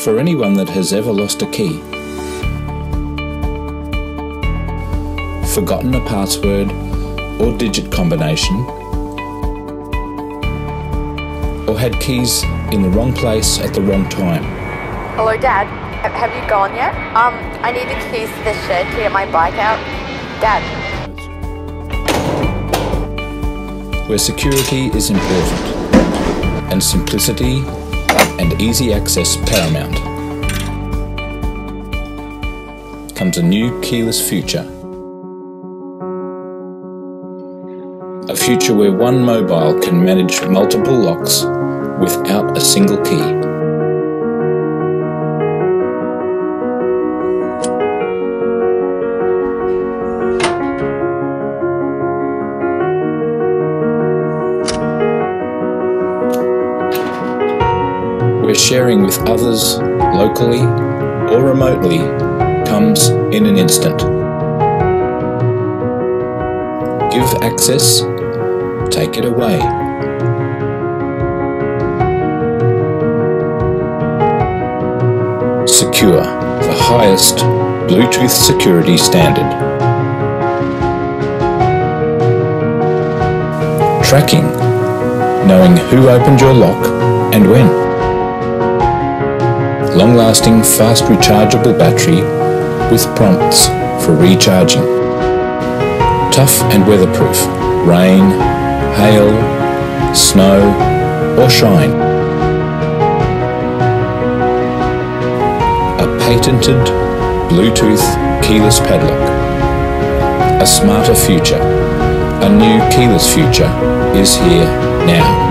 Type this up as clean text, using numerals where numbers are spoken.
For anyone that has ever lost a key, forgotten a password or digit combination, or had keys in the wrong place at the wrong time. Hello, Dad. Have you gone yet? I need the keys to the shed to get my bike out. Dad. Where security is important and simplicity and easy access paramount, comes a new keyless future. A future where one mobile can manage multiple locks without a single key. Where sharing with others, locally or remotely, comes in an instant. Give access, take it away. Secure, the highest Bluetooth security standard. Tracking, knowing who opened your lock and when. Long-lasting, fast rechargeable battery with prompts for recharging. Tough and weatherproof, rain, hail, snow or shine. A patented Bluetooth keyless padlock. A smarter future, a new keyless future is here now.